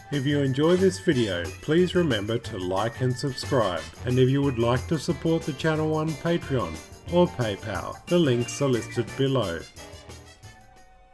If you enjoy this video, please remember to like and subscribe, and if you would like to support the channel on Patreon or PayPal, the links are listed below.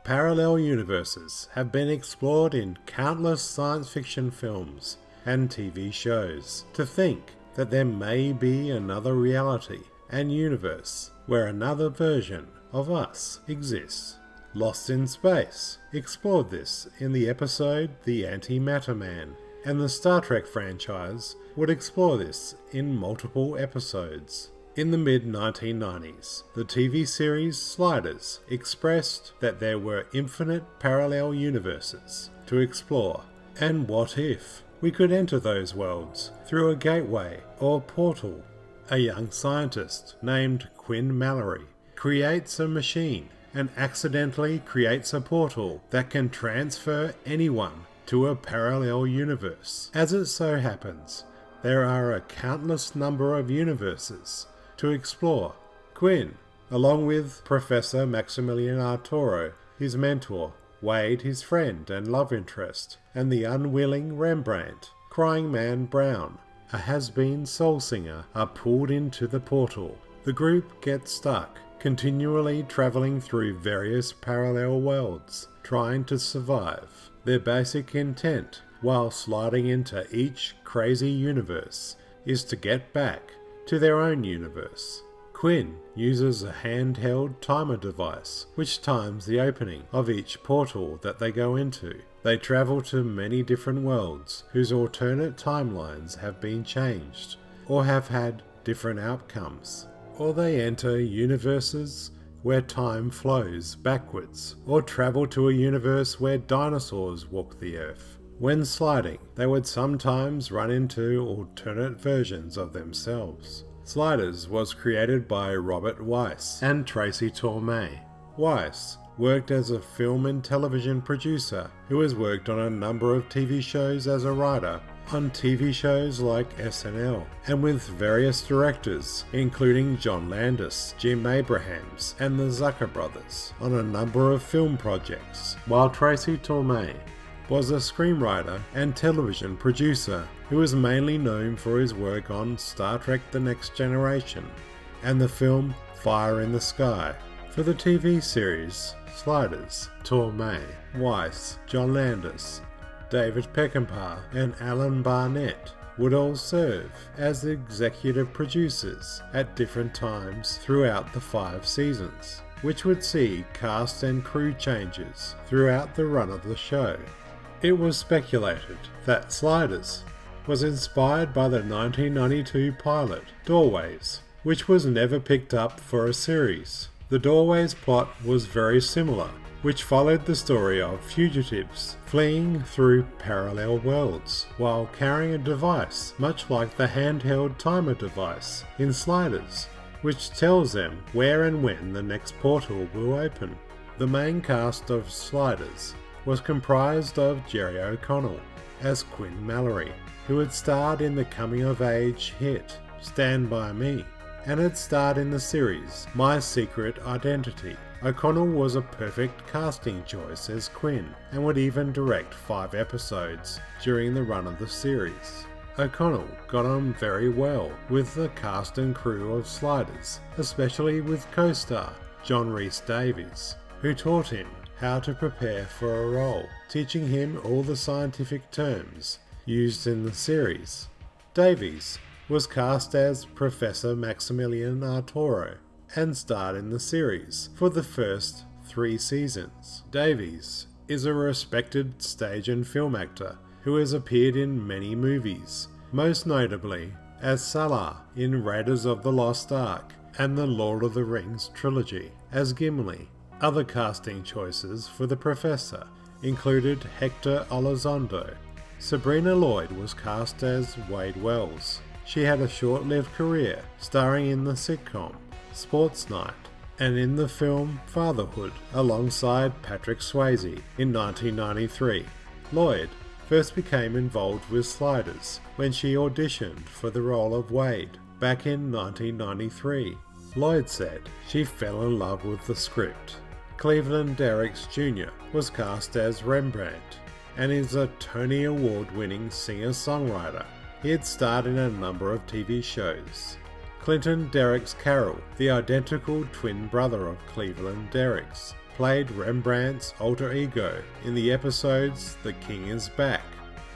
Parallel universes have been explored in countless science fiction films and TV shows. To think that there may be another reality and universe where another version of us exists. Lost in Space explored this in the episode The Antimatter Man, and the Star Trek franchise would explore this in multiple episodes. In the mid-1990s, the TV series Sliders expressed that there were infinite parallel universes to explore, and what if we could enter those worlds through a gateway or portal? A young scientist named Quinn Mallory creates a machine and accidentally creates a portal that can transfer anyone to a parallel universe. As it so happens, there are a countless number of universes to explore. Quinn, along with Professor Maximilian Arturo, his mentor, Wade, his friend and love interest, and the unwilling Rembrandt, Crying Man Brown, a has-been soul singer, are pulled into the portal. The group gets stuck, continually travelling through various parallel worlds, trying to survive. Their basic intent, while sliding into each crazy universe, is to get back to their own universe. Quinn uses a handheld timer device, which times the opening of each portal that they go into. They travel to many different worlds whose alternate timelines have been changed, or have had different outcomes. Or they enter universes where time flows backwards, or travel to a universe where dinosaurs walk the earth. When sliding, they would sometimes run into alternate versions of themselves. Sliders was created by Robert RHYS and Tracy Torme. RHYS worked as a film and television producer who has worked on a number of TV shows as a writer on TV shows like SNL, and with various directors including John Landis, Jim Abrahams and the Zucker brothers on a number of film projects, while Tracy Torme was a screenwriter and television producer who is mainly known for his work on Star Trek The Next Generation and the film Fire in the Sky. For the TV series Sliders, Torme, RHYS, John Landis, David Peckinpah and Alan Barnett would all serve as executive producers at different times throughout the 5 seasons, which would see cast and crew changes throughout the run of the show. It was speculated that Sliders was inspired by the 1992 pilot Doorways, which was never picked up for a series. The Doorways plot was very similar, which followed the story of fugitives fleeing through parallel worlds while carrying a device much like the handheld timer device in Sliders, which tells them where and when the next portal will open. The main cast of Sliders was comprised of Jerry O'Connell as Quinn Mallory, who had starred in the coming-of-age hit Stand By Me, and had starred in the series My Secret Identity. O'Connell was a perfect casting choice as Quinn, and would even direct 5 episodes during the run of the series. O'Connell got on very well with the cast and crew of Sliders, especially with co-star John Rhys-Davies, who taught him how to prepare for a role, teaching him all the scientific terms used in the series. Davies was cast as Professor Maximilian Arturo and starred in the series for the first 3 seasons. Davies is a respected stage and film actor who has appeared in many movies, most notably as Salah in Raiders of the Lost Ark and the Lord of the Rings trilogy as Gimli. Other casting choices for the Professor included Hector Elizondo. Sabrina Lloyd was cast as Wade Wells. She had a short-lived career starring in the sitcom Sports Night and in the film Fatherhood alongside Patrick Swayze in 1993. Lloyd first became involved with Sliders when she auditioned for the role of Wade back in 1993. Lloyd said she fell in love with the script. Cleveland Derricks Jr. was cast as Rembrandt. and is a Tony Award-winning singer-songwriter. He had starred in a number of TV shows. Clinton Derricks Carroll, the identical twin brother of Cleveland Derricks, played Rembrandt's alter ego in the episodes The King is Back,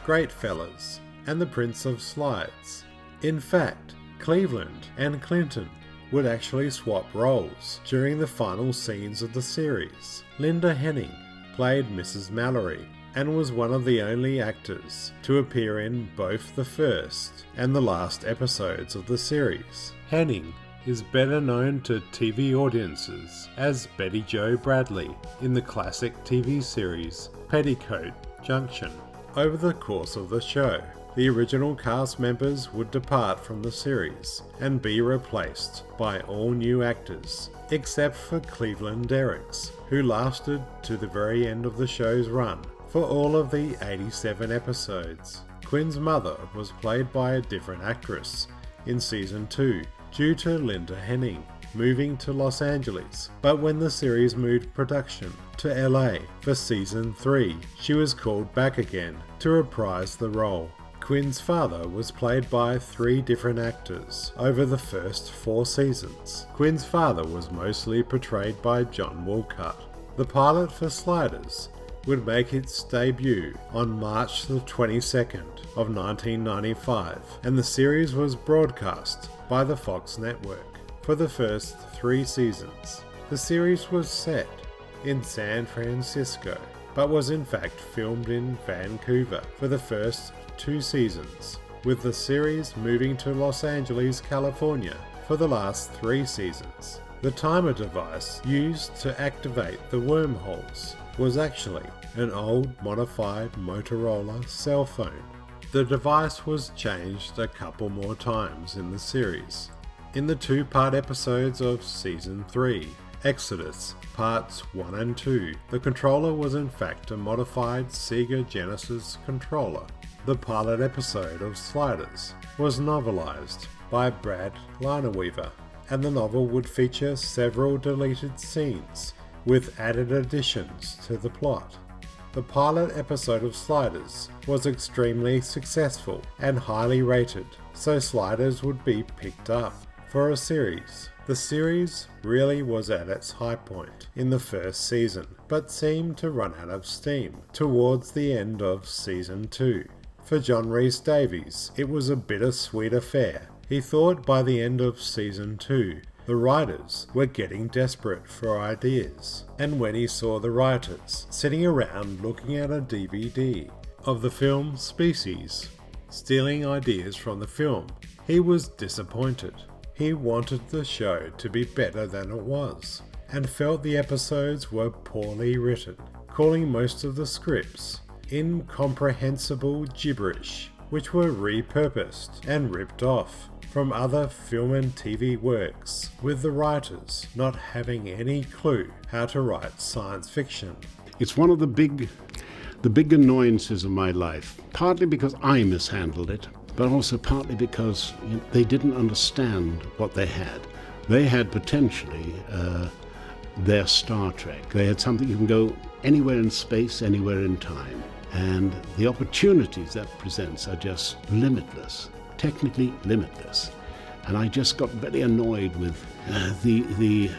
Great Fellas, and The Prince of Slides. In fact, Cleveland and Clinton would actually swap roles during the final scenes of the series. Linda Henning played Mrs. Mallory and was one of the only actors to appear in both the first and the last episodes of the series. Henning is better known to TV audiences as Betty Jo Bradley in the classic TV series Petticoat Junction. Over the course of the show, the original cast members would depart from the series and be replaced by all new actors, except for Cleveland Derricks, who lasted to the very end of the show's run for all of the 87 episodes. Quinn's mother was played by a different actress in Season 2 due to Linda Henning moving to Los Angeles, but when the series moved production to LA for Season 3, she was called back again to reprise the role. Quinn's father was played by 3 different actors over the first 4 seasons. Quinn's father was mostly portrayed by John Woolcott. The pilot for Sliders would make its debut on March the 22nd of 1995, and the series was broadcast by the Fox network for the first 3 seasons. The series was set in San Francisco, but was in fact filmed in Vancouver for the first 2 seasons, with the series moving to Los Angeles, California for the last 3 seasons. The timer device used to activate the wormholes was actually an old modified Motorola cell phone. The device was changed a couple more times in the series. In the 2-part episodes of Season 3, Exodus, Parts 1 and 2, the controller was in fact a modified Sega Genesis controller. The pilot episode of Sliders was novelized by Brad Lineweaver, and the novel would feature several deleted scenes with added additions to the plot. The pilot episode of Sliders was extremely successful and highly rated, so Sliders would be picked up for a series. The series really was at its high point in the first season, but seemed to run out of steam towards the end of Season 2. For John Rhys Davies, it was a bittersweet affair. He thought by the end of Season 2, the writers were getting desperate for ideas, and when he saw the writers sitting around looking at a DVD of the film Species, stealing ideas from the film, he was disappointed. He wanted the show to be better than it was, and felt the episodes were poorly written, calling most of the scripts incomprehensible gibberish, which were repurposed and ripped off from other film and TV works, with the writers not having any clue how to write science fiction. It's one of the big annoyances of my life, partly because I mishandled it, but also partly because they didn't understand what they had. They had potentially their Star Trek. They had something you can go anywhere in space, anywhere in time. And the opportunities that presents are just limitless, technically limitless. And I just got very annoyed with the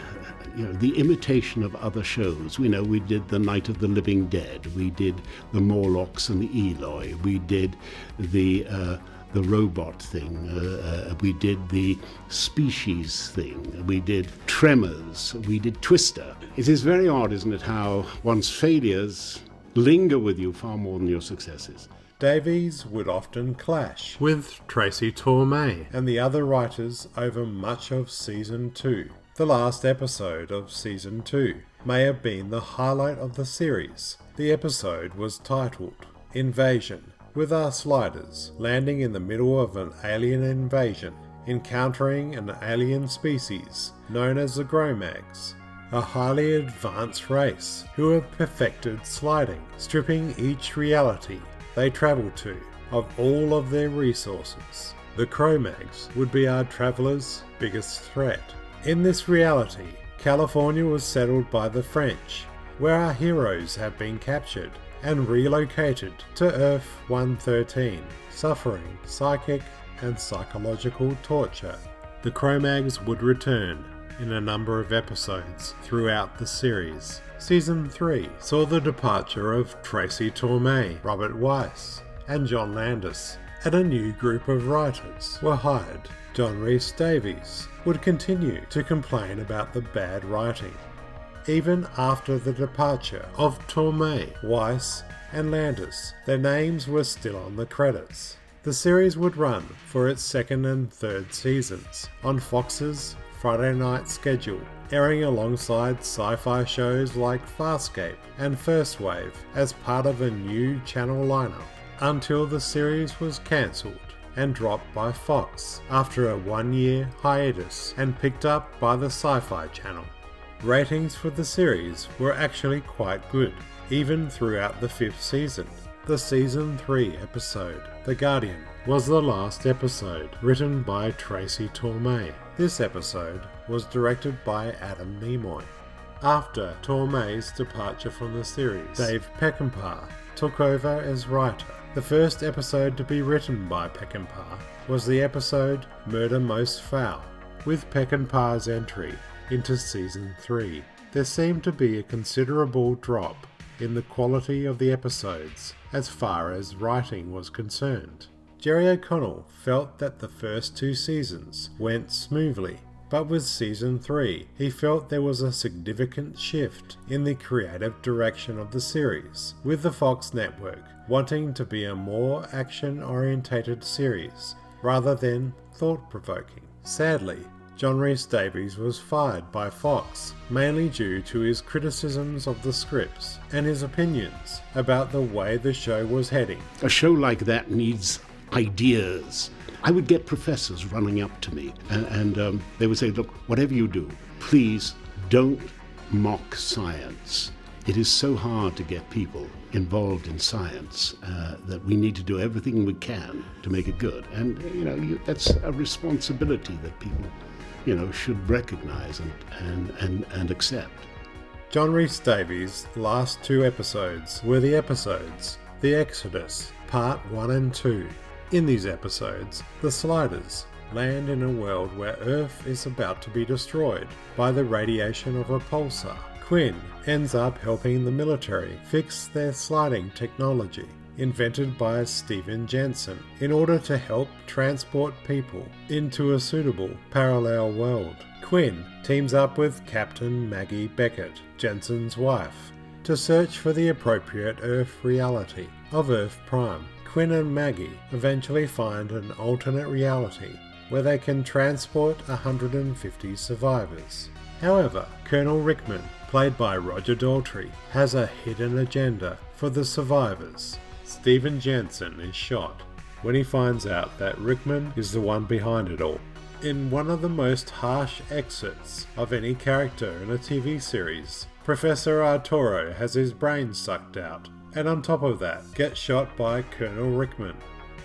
imitation of other shows. We did The Night of the Living Dead, we did the Morlocks and the Eloi, we did the robot thing, we did the Species thing, we did Tremors, we did Twister. It is very odd, isn't it, how one's failures linger with you far more than your successes. Davies would often clash with Tracy Torme and the other writers over much of Season 2. The last episode of Season 2 may have been the highlight of the series. The episode was titled Invasion, with our Sliders landing in the middle of an alien invasion, encountering an alien species known as the Gromags, a highly advanced race who have perfected sliding, stripping each reality they travel to of all of their resources. The Cro-Mags would be our travelers' biggest threat. In this reality, California was settled by the French, where our heroes have been captured and relocated to Earth 113, suffering psychic and psychological torture. The Cro-Mags would return in a number of episodes throughout the series. Season 3 saw the departure of Tracy Torme, RHYS, and John Landis, and a new group of writers were hired. John Rhys Davies would continue to complain about the bad writing. Even after the departure of Torme, Weiss, and Landis, their names were still on the credits. The series would run for its second and third seasons on Fox's Friday night schedule, airing alongside sci-fi shows like Farscape and First Wave as part of a new channel lineup, until the series was cancelled and dropped by Fox after a one-year hiatus and picked up by the Sci-Fi Channel. Ratings for the series were actually quite good, even throughout the fifth season. The Season 3 episode, The Guardian, was the last episode written by Tracy Torme. This episode was directed by Adam Nimoy. After Torme's departure from the series, Dave Peckinpah took over as writer. The first episode to be written by Peckinpah was the episode Murder Most Foul, with Peckinpah's entry into Season 3. There seemed to be a considerable drop in the quality of the episodes as far as writing was concerned. Jerry O'Connell felt that the first two seasons went smoothly, but with Season 3 he felt there was a significant shift in the creative direction of the series, with the Fox network wanting to be a more action-orientated series rather than thought-provoking. Sadly, John Rhys Davies was fired by Fox, mainly due to his criticisms of the scripts and his opinions about the way the show was heading. A show like that needs ideas. I would get professors running up to me and they would say, look, whatever you do, please don't mock science. It is so hard to get people involved in science that we need to do everything we can to make it good. And, that's a responsibility that people should recognize and accept. John Rhys Davies' last two episodes were the episodes The Exodus, Part 1 and 2. In these episodes, the Sliders land in a world where Earth is about to be destroyed by the radiation of a pulsar. Quinn ends up helping the military fix their sliding technology, invented by Stephen Jensen, in order to help transport people into a suitable parallel world. Quinn teams up with Captain Maggie Beckett, Jensen's wife, to search for the appropriate Earth reality of Earth Prime. Quinn and Maggie eventually find an alternate reality where they can transport 150 survivors. However, Colonel Rickman, played by Roger Daltrey, has a hidden agenda for the survivors. Stephen Jensen is shot when he finds out that Rickman is the one behind it all. In one of the most harsh exits of any character in a TV series, Professor Arturo has his brains sucked out, and on top of that gets shot by Colonel Rickman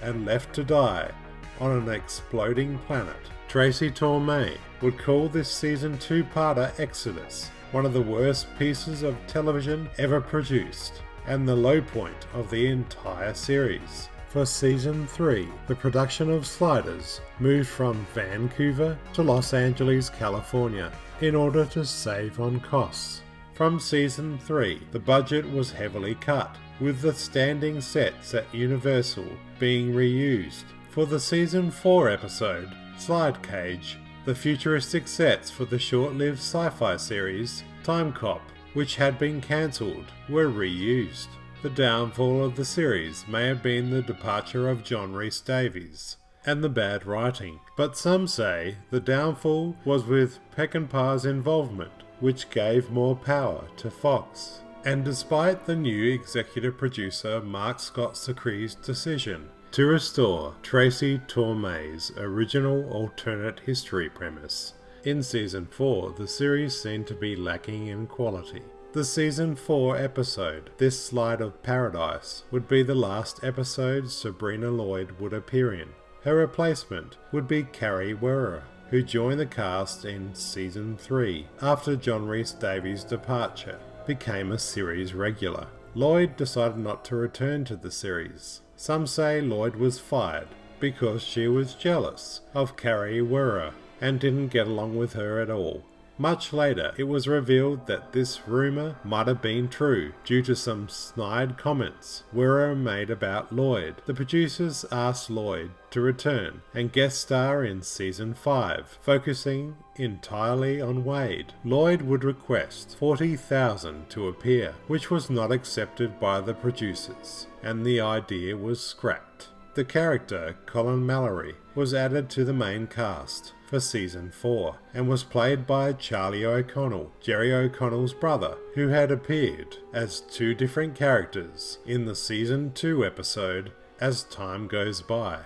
and left to die on an exploding planet. Tracy Torme would call this season 2-parter Exodus one of the worst pieces of television ever produced, and the low point of the entire series. For Season 3, the production of Sliders moved from Vancouver to Los Angeles, California, in order to save on costs. From Season 3, the budget was heavily cut, with the standing sets at Universal being reused. For the Season 4 episode, Slide Cage, the futuristic sets for the short-lived sci-fi series, TIMECOP, which had been cancelled, were reused. The downfall of the series may have been the departure of John Rhys Davies and the bad writing, but some say the downfall was with Peckinpah's involvement, which gave more power to Fox. And despite the new executive producer Mark Scott Secree's decision to restore Tracy Torme's original alternate history premise, in Season 4 the series seemed to be lacking in quality. The Season 4 episode, This Slide of Paradise, would be the last episode Sabrina Lloyd would appear in. Her replacement would be Carrie Werrer, who joined the cast in Season 3 after John Rhys Davies' departure, became a series regular. Lloyd decided not to return to the series. Some say Lloyd was fired because she was jealous of Carrie Werra and didn't get along with her at all. Much later, it was revealed that this rumour might have been true due to some snide comments Werra made about Lloyd. The producers asked Lloyd to return and guest star in Season 5, focusing entirely on Wade. Lloyd would request $40,000 to appear, which was not accepted by the producers, and the idea was scrapped. The character, Colin Mallory, was added to the main cast for Season 4 and was played by Charlie O'Connell, Jerry O'Connell's brother, who had appeared as two different characters in the Season 2 episode As Time Goes By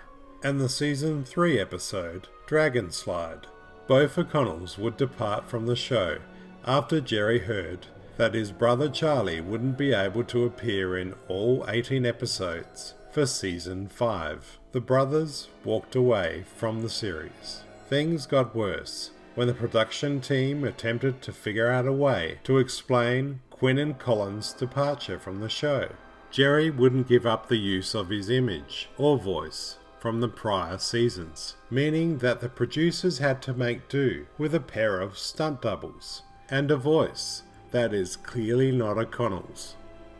and the Season 3 episode Dragon Slide. Both O'Connells would depart from the show after Jerry heard that his brother Charlie wouldn't be able to appear in all 18 episodes for Season 5. The brothers walked away from the series. Things got worse when the production team attempted to figure out a way to explain Quinn and Colin's departure from the show. Jerry wouldn't give up the use of his image or voice from the prior seasons, meaning that the producers had to make do with a pair of stunt doubles and a voice that is clearly not O'Connell's.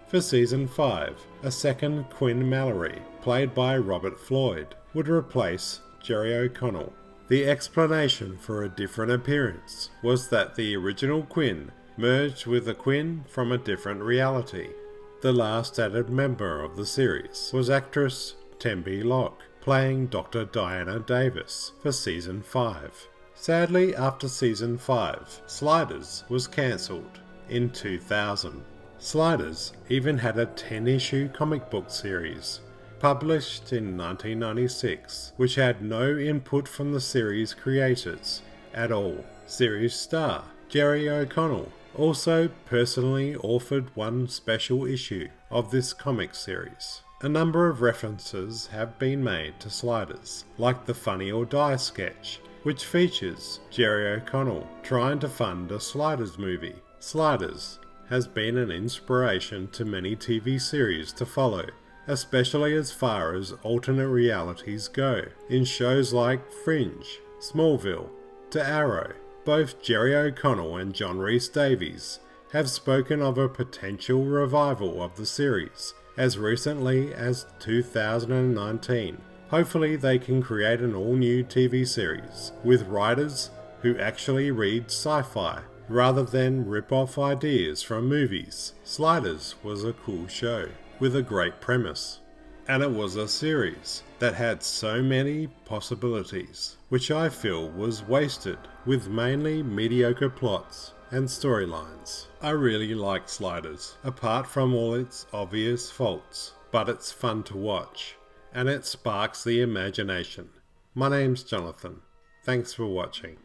For Season 5, a second Quinn Mallory, played by Robert Floyd, would replace Jerry O'Connell. The explanation for a different appearance was that the original Quinn merged with a Quinn from a different reality. The last added member of the series was actress Tembi Locke, playing Dr. Diana Davis for Season 5. Sadly, after Season 5, Sliders was cancelled in 2000. Sliders even had a 10-issue comic book series, published in 1996, which had no input from the series creators at all. Series star Jerry O'Connell also personally authored one special issue of this comic series. A number of references have been made to Sliders, like the Funny or Die sketch, which features Jerry O'Connell trying to fund a Sliders movie. Sliders has been an inspiration to many TV series to follow, especially as far as alternate realities go, in shows like Fringe, Smallville, to Arrow. Both Jerry O'Connell and John Rhys-Davies have spoken of a potential revival of the series as recently as 2019. Hopefully they can create an all-new TV series with writers who actually read sci-fi rather than rip off ideas from movies. Sliders was a cool show with a great premise, and it was a series that had so many possibilities, which I feel was wasted with mainly mediocre plots and storylines. I really like Sliders, apart from all its obvious faults, but it's fun to watch, and it sparks the imagination. My name's Jonathan. Thanks for watching.